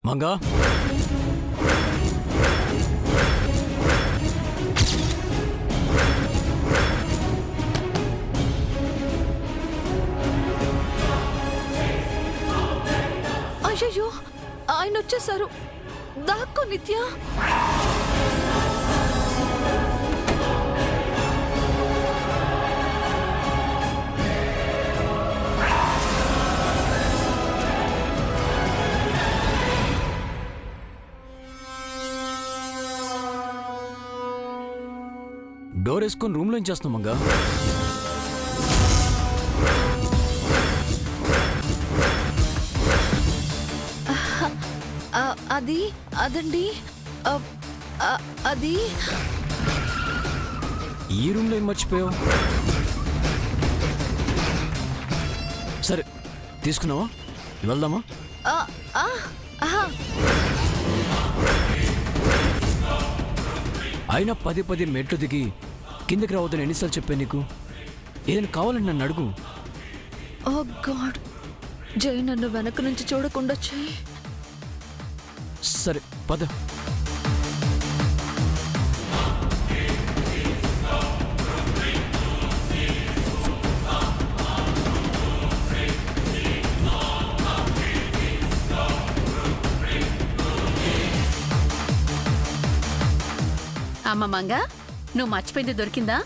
మంగా అయ్యో ఆయన వచ్చేసారు. దాక్కో నిత్య. డోర్ వేసుకొని రూమ్లో ఏం చేస్తున్నాం మంగా? అదండి అది ఈ రూమ్లో ఏం మర్చిపోయావు? సరే తీసుకున్నావా? వెళ్దామా? అయినా పదే పదే మెట్లు దిగి కిందకి రావద్దని ఎన్నిసార్లు చెప్పాను నీకు? ఏదైనా కావాలని నన్ను అడుగు. ఓ గాడ్, జై నన్ను వెనక నుంచి చూడకుండా చెయ్యి. సరే పద. అమ్మ మంగా, నువ్వు మర్చిపోయింది దొరికిందా?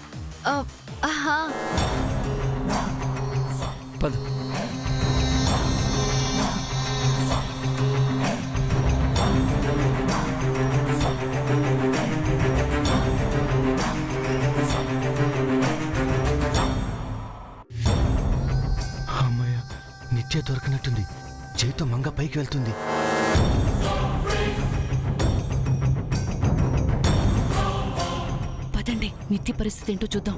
పద. అమ్మయ్య, నిత్య దొరకనట్టుంది. చేతితో మంగ పైకి వెళ్తుంది. పదండి, నిత్య పరిస్థితి ఏంటో చూద్దాం.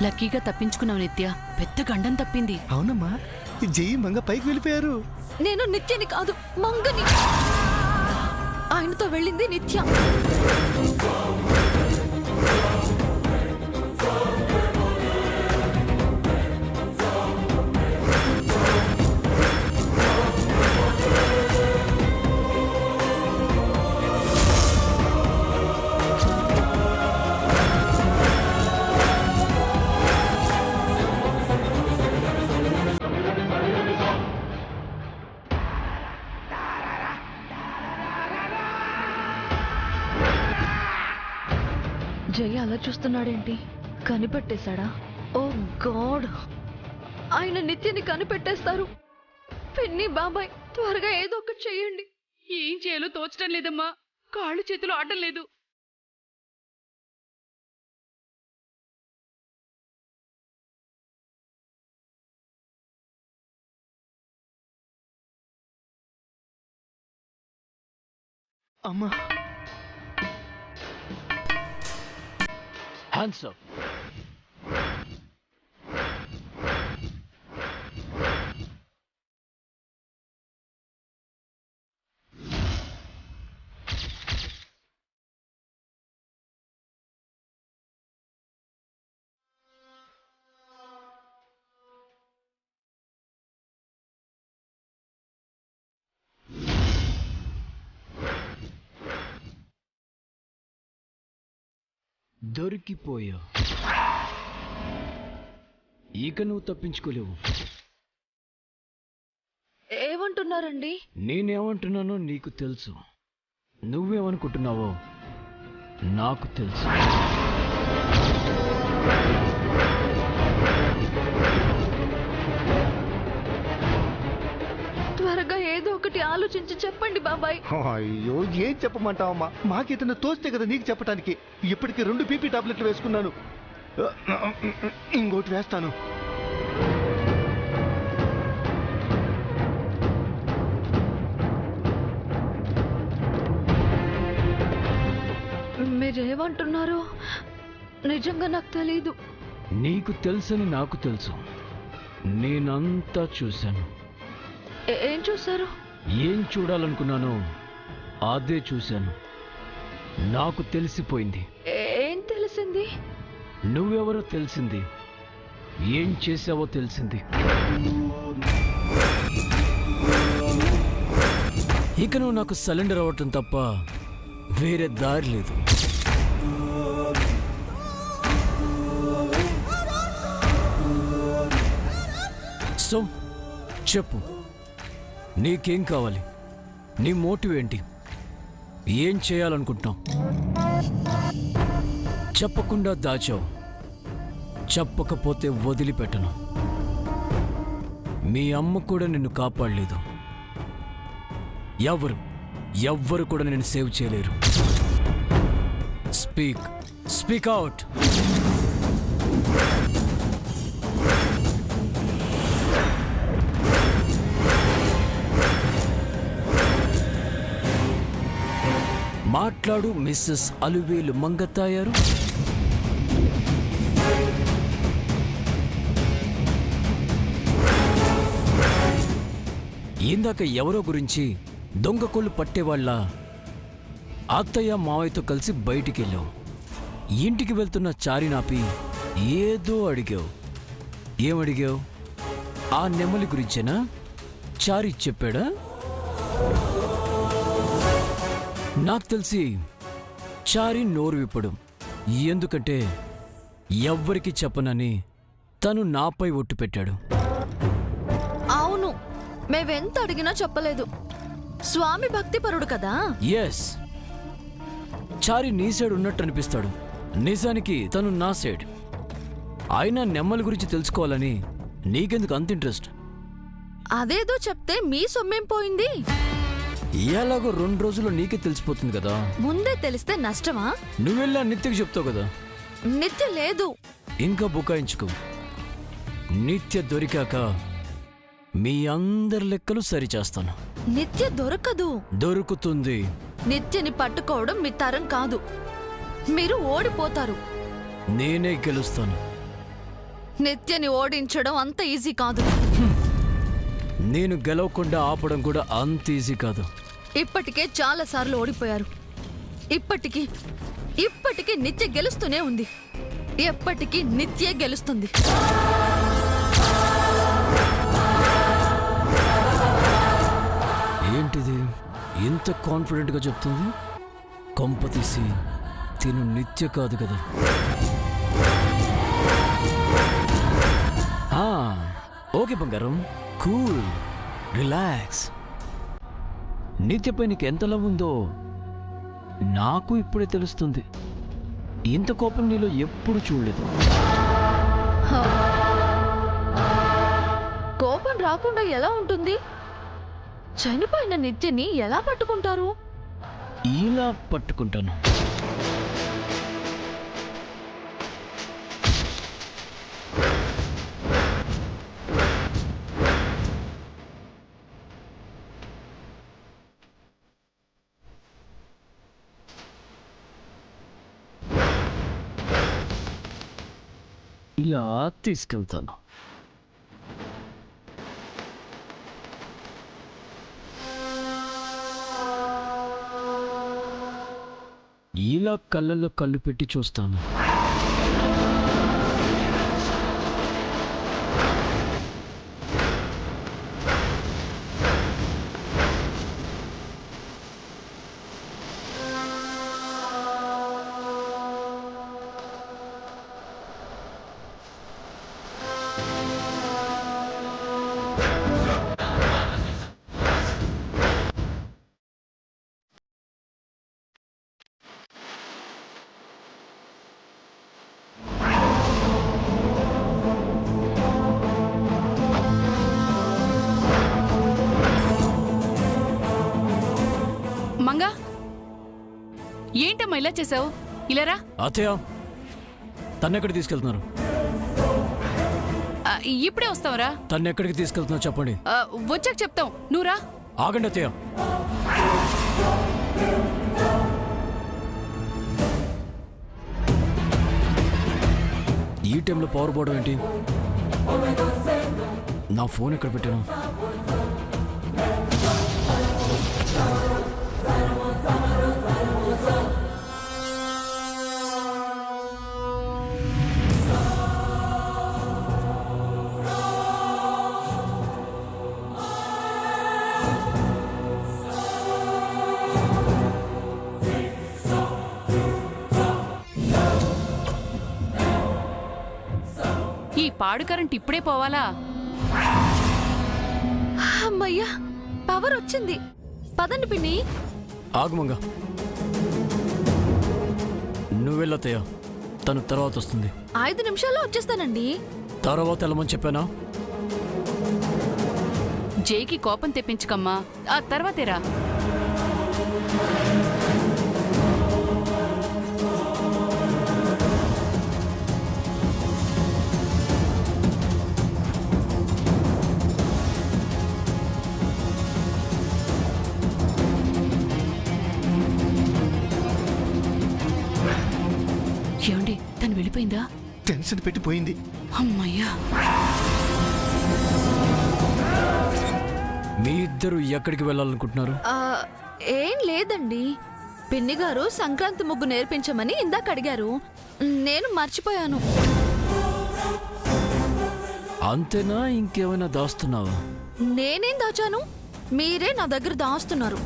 లక్కీగా తప్పించుకున్నావు నిత్య. పెద్ద గండం తప్పింది. అవునమ్మా, జై మంగ పైకి వెళ్ళిపోయారు. నేను నిత్యని కాదు, మంగని. ఆయనతో వెళ్ళింది నిత్య. జయ అలా చూస్తున్నాడేంటి? కనిపెట్టేశాడా? ఓ గాడ్, ఆయన నిత్యని కనిపెట్టేస్తారు. పిన్ని, బాబాయ్, త్వరగా ఏదో ఒకటి చెయ్యండి. ఏం చేయాలో తోచడం లేదమ్మా. కాళ్ళు చేతులు ఆడడం లేదు. అమ్మా, హ్యాండ్స్ అప్. దొరికిపోయా. ఇక నువ్వు తప్పించుకోలేవు. ఏమంటున్నారండి? నేనేమంటున్నానో నీకు తెలుసు. నువ్వేమనుకుంటున్నావో నాకు తెలుసు. త్వరగా ఏదో ఒకటి ఆలోచించి చెప్పండి బాబాయ్. అయ్యో, ఏం చెప్పమంటావమ్మా? మాకేతను తోస్తే కదా నీకు చెప్పడానికి. ఇప్పటికి 2 బీపీ టాబ్లెట్లు వేసుకున్నాను. ఇంకోటి వేస్తాను. మీరేమంటున్నారో నిజంగా నాకు తెలీదు. నీకు తెలుసని నాకు తెలుసు. నేనంతా చూశాను. ఏం చూశారు? ఏం చూడాలనుకున్నానో అదే చూశాను. నాకు తెలిసిపోయింది. ఏం తెలిసింది? నువ్వెవరో తెలిసింది. ఏం చేసావో తెలిసింది. ఇక నువ్వు నాకు సరెండర్ అవ్వటం తప్ప వేరే దారి లేదు. సో చెప్పు, నీకేం కావాలి? నీ మోటివ్ ఏంటి? ఏం చేయాలనుకుంటున్నావు? చెప్పకుండా దాచావు, చెప్పకపోతే వదిలిపెట్టను. మీ అమ్మ కూడా నిన్ను కాపాడలేదు. ఎవ్వరు కూడా నిన్ను సేవ్ చేయలేరు. Speak out. మాట్లాడు మిస్సెస్ అలువేలు మంగతాయారు. ఇందాక ఎవరో గురించి దొంగ కొళ్ళు పట్టేవాళ్ళ అత్తయ్య మావయ్యతో కలిసి బయటికి వెళ్ళావు. ఇంటికి వెళ్తున్న చారినాపి ఏదో అడిగావు. ఏమడిగావు? ఆ నెమలి గురించేనా? చారి చెప్పాడా? నాకు తెలిసి చారి నోరు విప్పడు. ఎందుకంటే ఎవ్వరికి చెప్పనని తను నాపై ఒట్టు పెట్టాడు. అవును, మేవెంత అడిగినా చెప్పలేదు. స్వామి భక్తిపరుడు కదా. ఎస్, చారి నీ సైడ్ ఉన్నట్టు అనిపిస్తాడు. నిజానికి తను నా సైడ్. అయినా నెమ్మల గురించి తెలుసుకోవాలని నీకెందుకు అంత ఇంట్రెస్ట్? అదేదో చెప్తే మీ సొమ్మేం పోయింది? ఎలాగో 2 రోజుల్లో నీకే తెలిసిపోతుంది కదా. ముందే తెలిస్తే నష్టమా? నువ్వెళ్ళా నిత్యకి చెప్తావు కదా. నిత్య లేదు. ఇంకా బుకాయించుకో. నిత్య దొరికాక మీ అందరి లెక్కలు సరిచేస్తాను. నిత్య దొరకదు. దొరుకుతుంది. నిత్యని పట్టుకోవడం మీ తరం కాదు. మీరు ఓడిపోతారు. నేనే గెలుస్తాను. నిత్యని ఓడించడం అంత ఈజీ కాదు. నేను గెలవకుండా ఆపడం కూడా అంత ఈజీ కాదు. ఇప్పటికే చాలా సార్లు ఓడిపోయారు. ఇప్పటికీ నిత్య గెలుస్తూనే ఉంది. ఎప్పటికీ నిత్యే గెలుస్తుంది. ఏంటిది ఇంత కాన్ఫిడెంట్గా చెప్తుంది? కొంపతీసి తిను నిత్య కాదు కదా. ఓకే బంగారం, కూల్, రిలాక్స్. నిత్యపై నీకు ఎంత లవ్ ఉందో నాకు ఇప్పుడే తెలుస్తుంది. ఇంత కోపం నీలో ఎప్పుడు చూడలేదు. కోపం రాకుండా ఎలా ఉంటుంది? చనిపోయిన నిత్యని ఎలా పట్టుకుంటారు? ఇలా పట్టుకుంటాను. ఇలా తీసుకెళ్తాను. ఇలా కళ్ళల్లో కళ్ళు పెట్టి చూస్తాను. మంగా, ఏంటమ్మా ఇలా చేసావు? ఇలారా. అత్తయ్య, తన్నెక్కడికి తీసుకెళ్తున్నారు? ఇప్పుడే వస్తావరా? తన్నెక్కడికి తీసుకెళ్తున్నా చెప్పండి. వచ్చాక చెప్తాం, నువ్వురా. ఆగండి అత్తయ్య. ఈ టైంలో పవర్ పోవడం ఏంటి? నా ఫోన్ ఎక్కడ పెట్టాను? పాడు కరెంట్ ఇప్పుడే పోవాలా? అమ్మయ్యా, పవర్ వచ్చింది. పదండి పిన్ని. ఆగుమంగా, నువ్వెళ్ళతయ్యా, తను తర్వాత వస్తుంది. 5 నిమిషాల్లో వచ్చేస్తానండి. తర్వాత వెళ్ళమని చెప్పానా? జైకి కోపం తెప్పించుకమ్మా, ఆ తర్వాతేరా. ఏమండి, తను వెళ్ళిపోయిందా? టెన్షన్ పెట్టిపోయింది. అమ్మయ్యా. మీ ఇద్దరు ఎక్కడికి వెళ్ళాలనుకుంటున్నారు? ఏం లేదండి, పిన్ని గారు సంక్రాంతి ముగ్గు నేర్పించమని ఇందాక అడిగారు. నేను మర్చిపోయాను. అంతేనా? ఇంకేమైనా దాస్తున్నావా? నేనేం దాచాను? మీరే నా దగ్గర దాస్తున్నారు.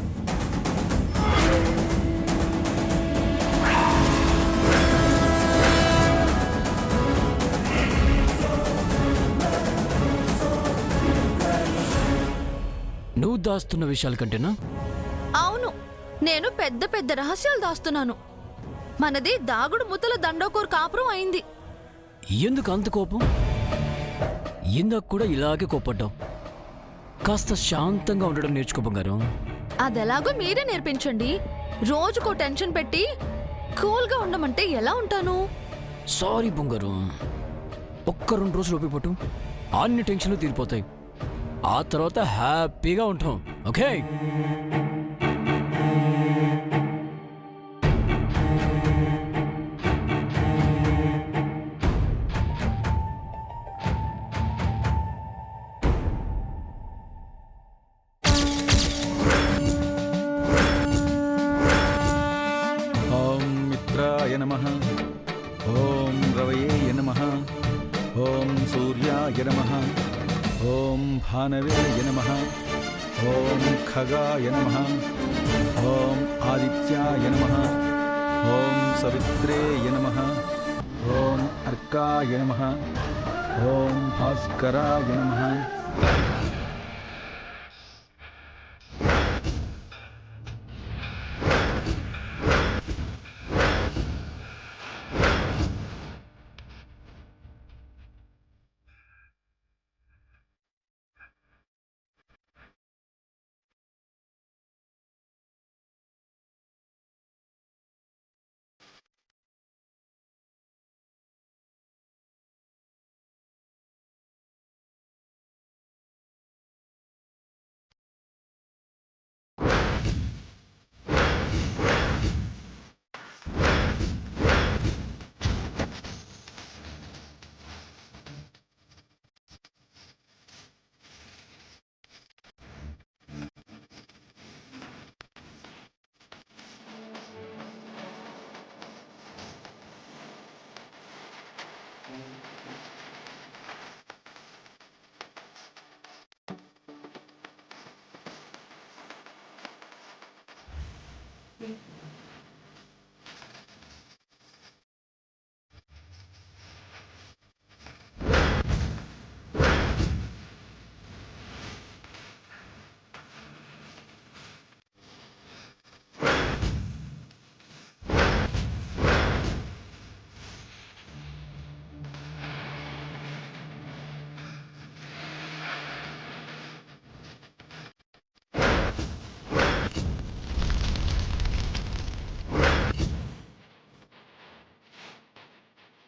నువ్వు దాస్తున్న విషయాల కంటేనా? అవును, నేను పెద్ద పెద్ద రహస్యాలు దాస్తున్నాను. మనది దాగుడు ముద్దల దండోకూరు కాపురం అయింది. ఎందుకు అంత కోపం? ఇందాక కూడా ఇలాగే కోపడ్డావు. కాస్త శాంతంగా ఉండడం నేర్చుకో బంగారం. అదెలాగో మీరే నేర్పించండి. రోజుకో టెన్షన్ పెట్టి కూల్గా ఉండమంటే ఎలా ఉంటాను? సారీ బంగారం, ఒక్క 2 రోజులు ఓపిక పట్టు, అన్ని టెన్షన్లు తీరిపోతాయి. ఆ తర్వాత హ్యాపీగా ఉంటాం. ఓకే? ఓం మిత్రాయ నమః. ఓం రవయే నమః. ఓం సూర్యాయ నమః. ఓం భానవే నమః. ఓం ఖగాయ నమః. ఓం ఆదిత్యాయ నమః. ఓం సవిత్రే నమః. ఓం అర్కాయ నమః. ఓం భాస్కరాయ నమః.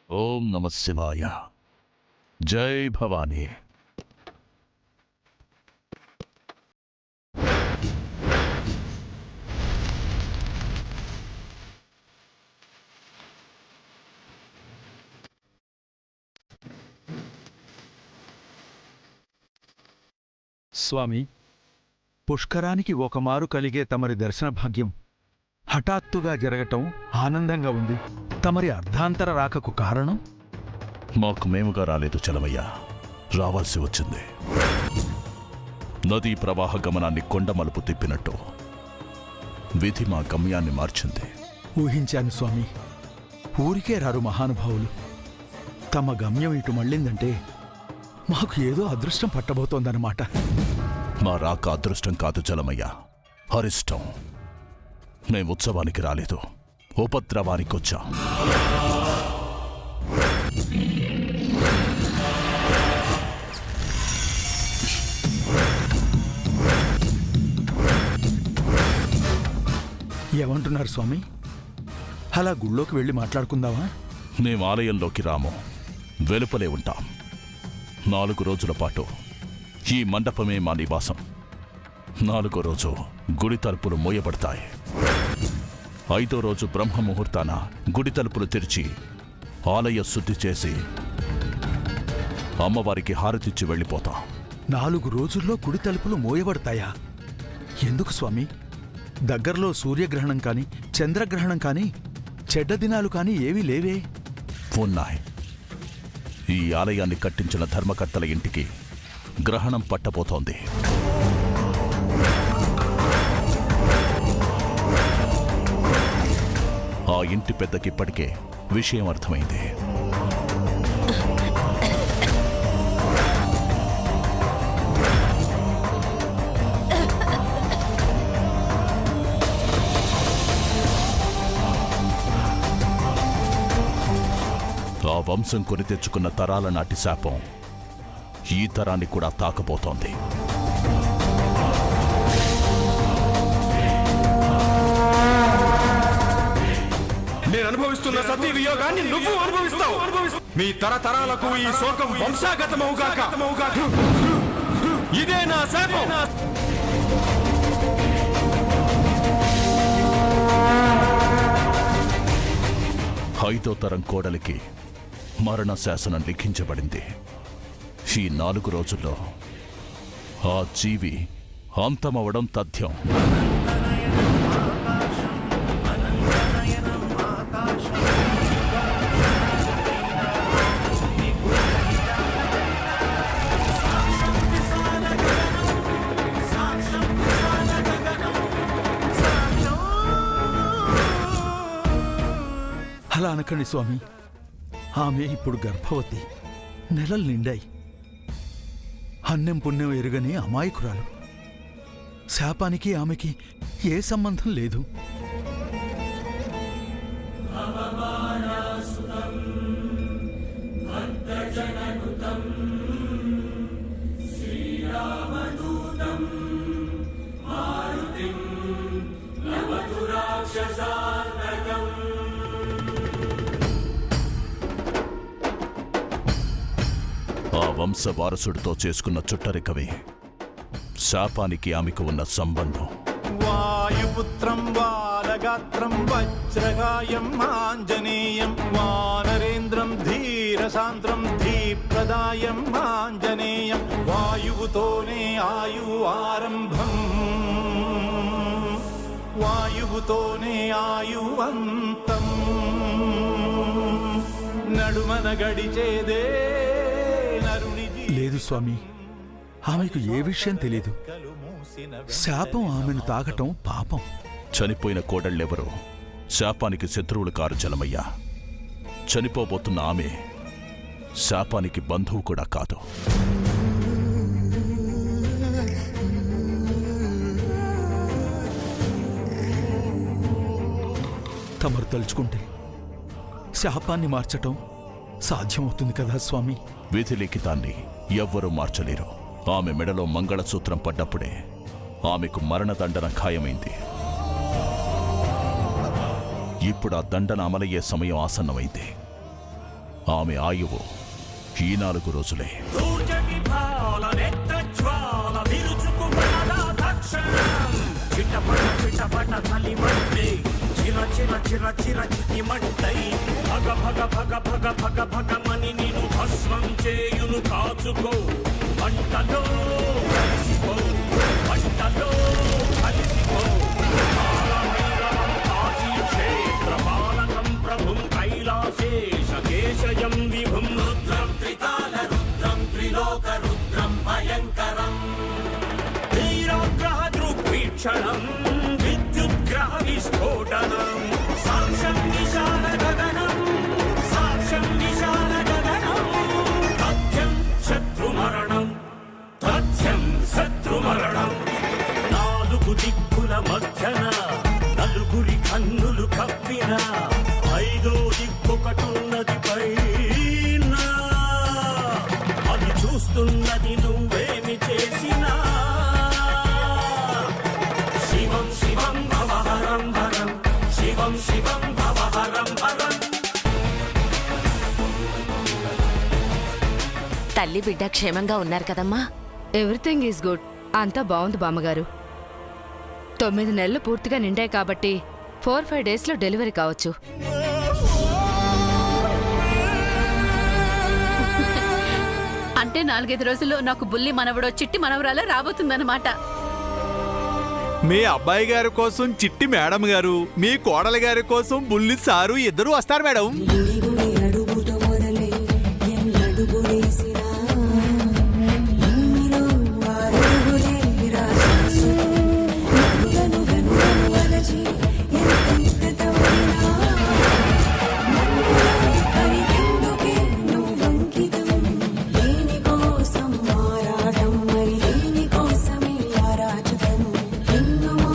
ఓం నమ శివాయ. జై భవానీ. స్వామి, పుష్కరానికి ఒకమారు కలిగే తమరి దర్శన భాగ్యం హఠాత్తుగా జరగటం ఆనందంగా ఉంది. తమరి అర్ధాంతర రాకకు కారణం? మాకు మేముగా రాలేదు చలమయ్య, రావాల్సి వచ్చింది. నదీ ప్రవాహ గమనాన్ని కొండ మలుపు తిప్పినట్టు విధి మా గమ్యాన్ని మార్చింది. ఊహించాను స్వామి. ఊరికే రారు మహానుభావులు. తమ గమ్యం ఇటు మళ్ళిందంటే మాకు ఏదో అదృష్టం పట్టబోతోందన్నమాట. మా రాక అదృష్టం కాదు జలమయ్య, అరిష్టం. మేం ఉత్సవానికి రాలేదు, ఉపద్రవానికొచ్చాం. ఏమంటున్నారు స్వామి? అలా గుళ్ళోకి వెళ్ళి మాట్లాడుకుందామా? మేం ఆలయంలోకి రాము, వెలుపలే ఉంటాం. 4 రోజుల పాటు ఈ మండపమే మా నివాసం. 4వ రోజు గుడి తలుపులు మూయబడతాయి. 5వ రోజు బ్రహ్మముహూర్తాన గుడి తలుపులు తెరిచి ఆలయ శుద్ధి చేసి అమ్మవారికి హారతిచ్చి వెళ్ళిపోతాం. 4 రోజుల్లో గుడి తలుపులు మోయబడతాయా? ఎందుకు స్వామి? దగ్గరలో సూర్యగ్రహణం కాని, చంద్రగ్రహణం కాని, చెడ్డ దినాలు కాని ఏవీ లేవే? ఉన్నాయి. ఈ ఆలయాన్ని కట్టించిన ధర్మకర్తల ఇంటికి గ్రహణం పట్టబోతోంది. ఆ ఇంటి పెద్దకిప్పటికే విషయం అర్థమైంది. ఆ వంశం కొని తెచ్చుకున్న తరాల నాటి శాపం ఈ తరాన్ని కూడా తాకబోతోంది. నేను అనుభవిస్తున్న సతీ వియోగాన్ని నువ్వు అనుభవిస్తావు. మీ తరతరాలకు ఈ శోకం వంశాగతమవుగాక. ఇదే నా శాపం. 5వ తరం కోడలికి మరణ శాసనం లిఖించబడింది. ఈ 4 రోజుల్లో ఆ జీవి అంతమవడం తథ్యం. అలా అనకండి స్వామి. ఆమె ఇప్పుడు గర్భవతి, నెలలు నిండాయి. అన్నం పుణ్యం ఎరుగని అమాయకురాలు. శాపానికి ఆమెకి ఏ సంబంధం లేదు. ఆ వంశ వారసుడితో చేసుకున్న చుట్టరికవే శాపానికి ఆమెకు ఉన్న సంబంధం. వాయుపుత్రం బాలగాత్రం వజ్రగాయం ఆంజనేయం వానరేంద్రం ధీరసాంద్రం ధీప్రదాయం ఆంజనేయం వాయువుతోనే ఆయు ఆరంభం వాయువుతోనే ఆయు అంతం నడుమన గడిచేదే నరుని. లేదు స్వామి, ఆమెకు ఏ విషయం తెలీదు. శాపం ఆమెను తాకటం పాపం. చనిపోయిన కోడళ్ళెవరూ శాపానికి శత్రువులు కారు జలమయ్యా. చనిపోబోతున్న ఆమె శాపానికి బంధువు కూడా కాదు. తమరు తలుచుకుంటే శాపాన్ని మార్చటం సాధ్యమవుతుంది కదా స్వామి? విధి లిఖితాన్ని ఎవ్వరూ మార్చలేరు. ఆమె మెడలో మంగళసూత్రం పడ్డప్పుడే ఆమెకు మరణదండన ఖాయమైంది. ఇప్పుడు ఆ దండన అమలయ్యే సమయం ఆసన్నమైంది. ఆమె ఆయువు ఈ 4 రోజులే. విద్యుద్గ్రహ విస్ఫోటనం సాక్ష్యం విశాల గగనం సాక్ష్యం విశాల గగనం తథ్యం శత్రుమ మధ్యన నలుగురి కన్నులు కప్పిన ఐదో దిక్కొకటున్నది పైన అది చూస్తున్నది నువ్వేమి చేసినా శివం శివం భవహరం హరం శివం శివం భవహరం హరం. తల్లి బిడ్డ క్షేమంగా ఉన్నారు కదమ్మా? Everything is good. అంతా బాగుంది బామ్మగారు. 9 నెలలు పూర్తిగా నిండాయి కాబట్టి 4-5 డేస్లో డెలివరీ కావచ్చు. అంటే 4-5 రోజుల్లో నాకు బుల్లి మనవడో చిట్టి మనవరాలో రాబోతుందన్నమాట. మీ అబ్బాయి గారి కోసం చిట్టి మేడం గారు, మీ కోడలి గారి కోసం బుల్లి సారు ఇద్దరు వస్తారు మేడం.